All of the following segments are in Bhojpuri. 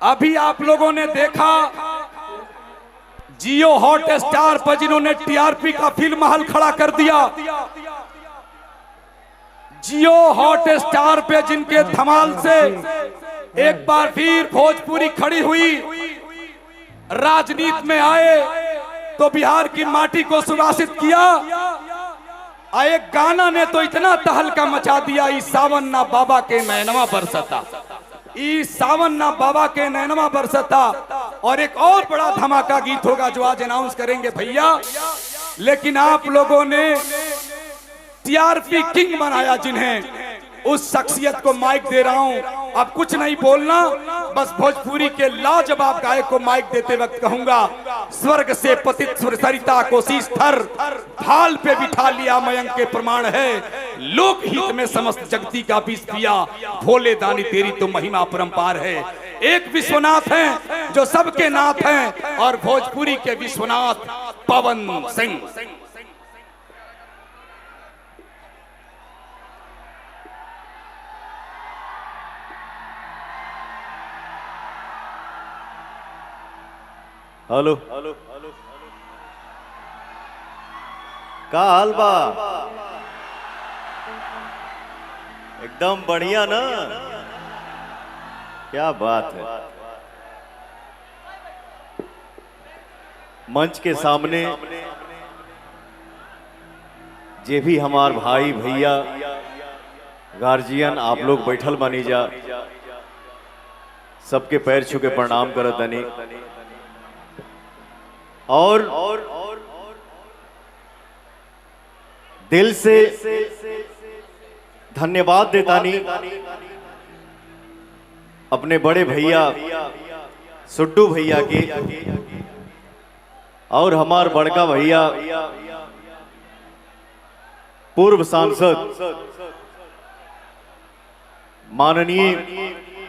अभी आप लोगों ने देखा जियो हॉट स्टार पर जिन्होंने टीआरपी का फिल्म महल खड़ा कर दिया, जियो हॉट स्टार पे जिनके धमाल से एक बार फिर भोजपुरी खड़ी हुई, राजनीति में आए तो बिहार की माटी को सुवासित किया। एक गाना ने तो इतना तहलका मचा दिया, इस सावन ना बाबा के नैनवा बरसता, इस सावन ना बाबा के नैनवा बरसता। और एक और बड़ा धमाका गीत होगा जो आज अनाउंस करेंगे भैया। लेकिन आप लोगों ने टीआरपी किंग बनाया, जिन्हें उस शख्सियत को माइक दे रहा हूं। अब कुछ नहीं बोलना, बस भोजपुरी के लाजवाब गायक को माइक देते वक्त कहूंगा, स्वर्ग से पतित सुर सरिता कोशिश थर, थाल पे बिठा लिया मयंक के प्रमाण है, लोक हित में समस्त जगती का विष पिया, भोले दानी तेरी तो महिमा परंपार है। एक विश्वनाथ हैं जो सबके नाथ हैं, और भोजपुरी के विश्वनाथ पवन सिंह। हेलो का हाल बा? एकदम बढ़िया ना? क्या बात है। मंच के सामने जे भी हमार भाई भैया गार्जियन आप लोग बैठल बनी जा, सबके पैर छू के प्रणाम करत तनी और दिल से धन्यवाद देतानी अपने बड़े भैया सुड्डू भैया के और हमार बड़का भैया पूर्व सांसद माननीय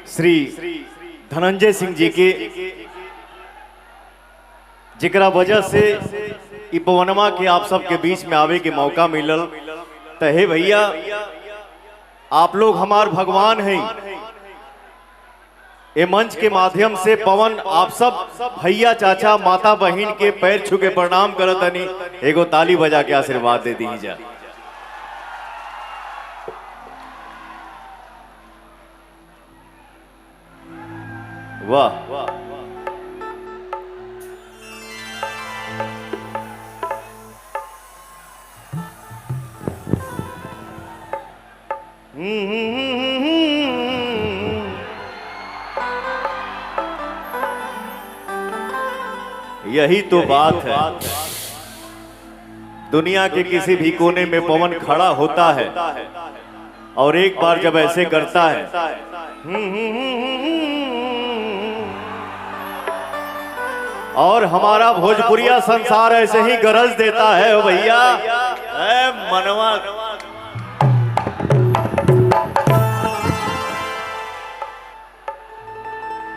श्री धनंजय सिंह जी के, जिकरा वजह से पवनमा के आप सबके बीच में आवे के मौका मिलल। तहे भैया आप लोग हमार भगवान हैं। ये मंच के माध्यम से पवन आप सब भैया चाचा माता बहन के पैर छू के प्रणाम करतनी, एगो ताली बजा के आशीर्वाद दे दीजा। वाह वाह। यही तो बात है। दुनिया के किसी भी कोने में पवन खड़ा होता है और एक बार जब ऐसे करता है, और हमारा भोजपुरिया संसार ऐसे ही गरज देता है भैया। मनवा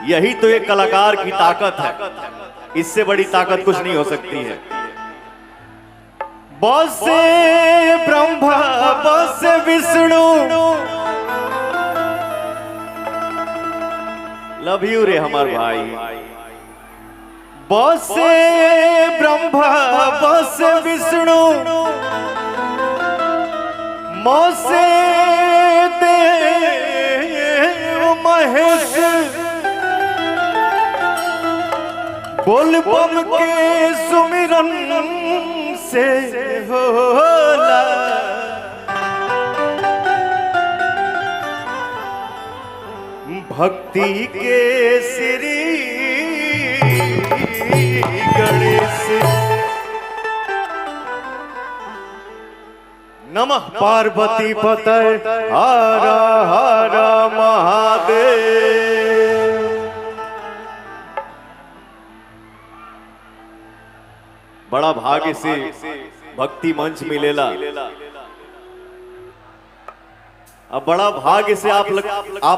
यही तो एक कलाकार की ताकत है, इससे बड़ी ताकत कुछ नहीं हो सकती है। बसे ब्रह्मा बसे विष्णु, लव यू रे हमार भाई। बसे ब्रह्मा बसे विष्णु, मोसे देव महेश, बोल बम के सुमिरन से होला, भक्ति के श्री गणेश। नमः पार्वती पतये हर हर महादेव। बड़ा भाग्य से भक्ति मंच मिलेला, अब बड़ा भाग्य से आप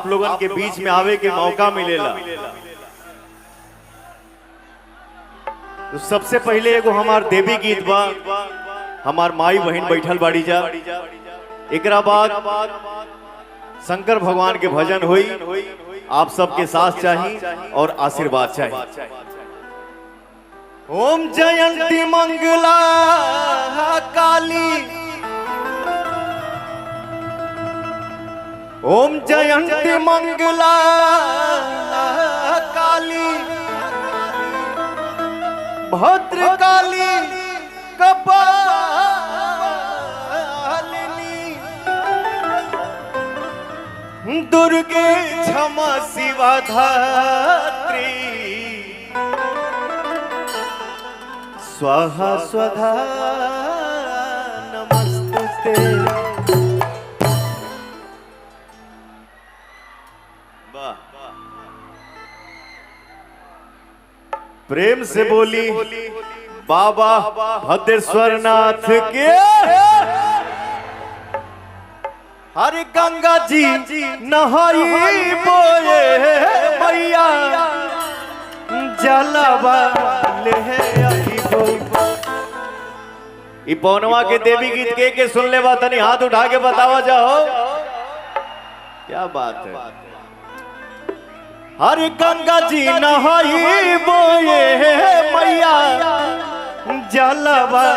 लोगन के बीच में आवे के मौका मिलेला। तो सबसे पहले एगो हमार देवी गीत बा, हमार माई बहन बैठल बाड़ी जा। एकरा बाद शंकर भगवान के भजन हुई, आप सबके साथ चाहिए और आशीर्वाद चाहिए। ओम जयंती मंगला काली, ओम जयंती मंगला काली, भद्रकाली कपालिनी, दुर्गे क्षमा शिवा धात्री, स्वाहा स्वधा नमस्ते। प्रेम से बोली बाबा भद्रेश्वर नाथ के। हरे गंगा जी नहाई बोए मैया, जलवा ले ई पौनवा के देवी गीत के सुन ले बात नहीं, हाथ उठा के बतावा जाओ क्या बात है। हरे गंगा जी नहाई बोए मैया, जलवा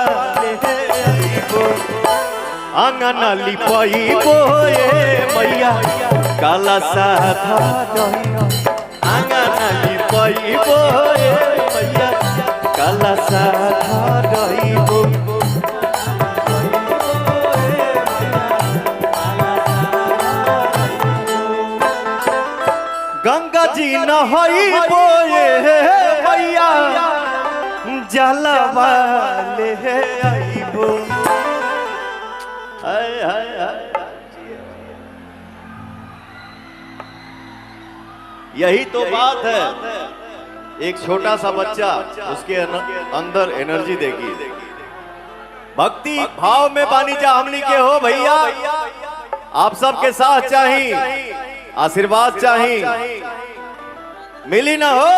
आंगन लिपाई बोए मैया, काला साधा आंगन लिपाई बोए मैया, काला साधा रहीबो। गंगा जी नहाई बोए मैया, जलवा ले आईबो। यही तो बात है, एक छोटा सा बच्चा उसके अंदर एनर्जी देगी। भक्ति भाव में बानी जा हमनी के हो भैया, आप सबके साथ चाहिए, आशीर्वाद चाहिए, मिली ना हो।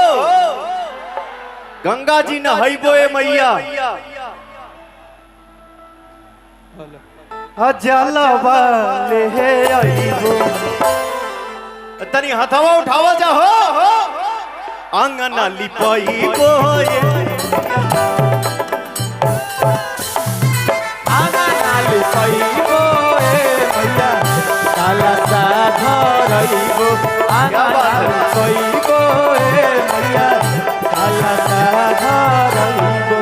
गंगा जी न हईबोए मैया, जलवा ले आईबो। तनी हथवा उठावा जा हो, आंगन लिपाई बोए, आंगन लिपाई बोए मैया, काला साधा रहीबो। आंगन लिपाई बोए मैया, काला साधा रहीबो।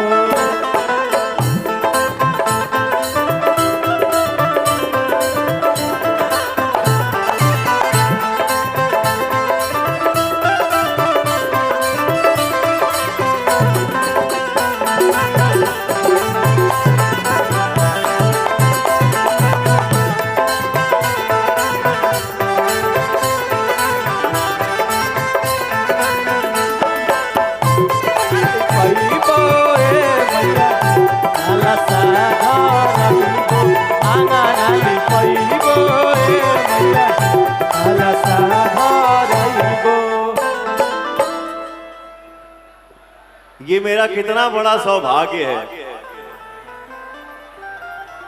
ये मेरा कितना बड़ा सौभाग्य है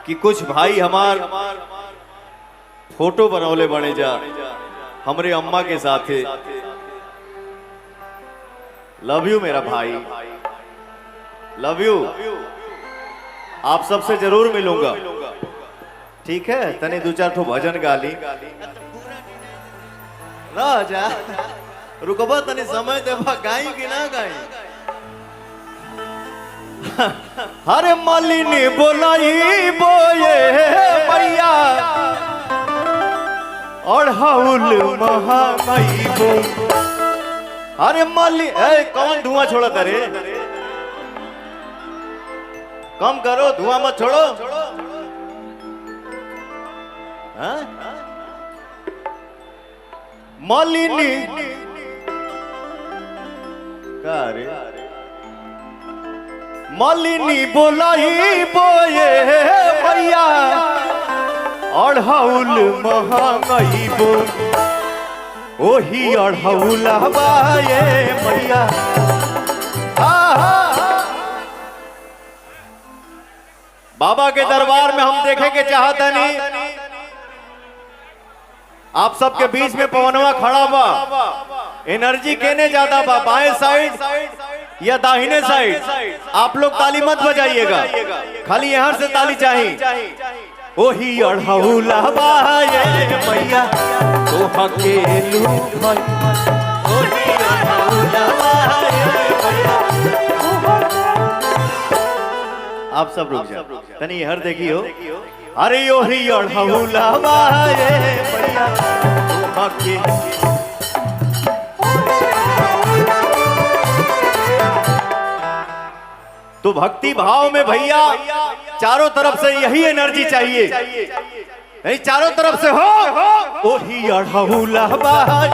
कि कुछ भाई हमार फोटो बनौले बने जा हमरे अम्मा के साथ। लव यू मेरा भाई, लव यू। आप सबसे जरूर मिलूंगा, ठीक है। तने दो चार ठो भजन गा ली राजा, रुकबा तने समय देबा, गाई कि ना गाई। हरे मालिनी बोलाई बोए मैया, और हाउल महामाई बो। अरे माली कौन धुआं छोड़ा तारे, कम करो, धुआं मत छोड़ो। मालिनी का रे, मालिनी बोलाई बोए मैया, अढ़ौल महंगाई बो। ओही अढ़ौला बाए मैया, बाबा के दरबार में हम देखे के चाहते नहीं आप सबके बीच में पवनवा खड़ा बा, एनर्जी केने ज्यादा बा, बाएं साइड या दाहिने साइड? आप लोग ताली मत बजाइएगा, खाली यहाँ से ताली चाहिए। ओही अढ़ौला बाये मैया तो हकेलू भाई, ओही अढ़ौला बाये मैया। आप सब रुक जाओ, तनी हर देखियो। अरे ओही अढ़ौला बाये मैया तो हकेलू। तो भक्ति भाव में भैया चारों तरफ से यही एनर्जी चाहिए, नहीं चारों तरफ से हो ओही अढ़ौला बाय।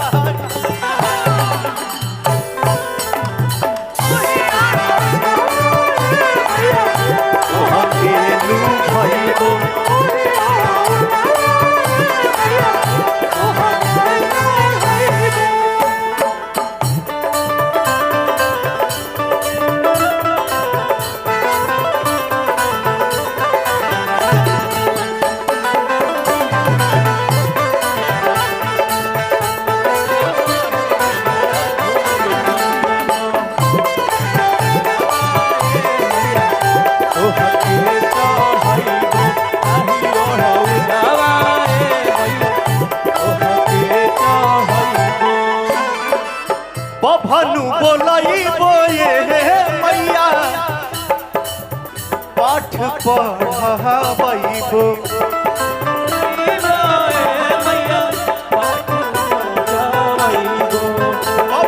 भनु बोलाई बोए मैया पाठ पढ़ाबो,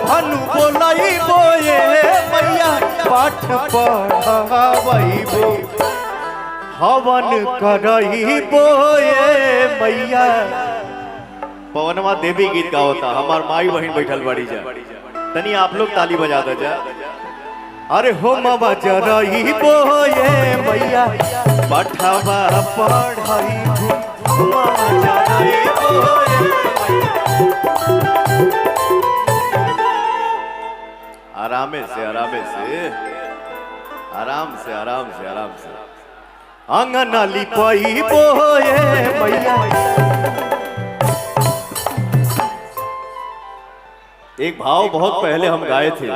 भनु बोलाई बोए मैया पाठ पढ़ाबो, हवन करही बोए मैया। पवनवा देवी गीत का होता, हमार माई बहन बैठल बड़ी जा, तनी आप लोग ताली बजा दो जा। अरे हो मामा जरही बोए मैया पठावा पढ़ाई, आरामे से आरामे से आराम से आराम से आराम से। आंगन लिपाई बोए मैया। एक भाव बहुत पहले हम गाए थे,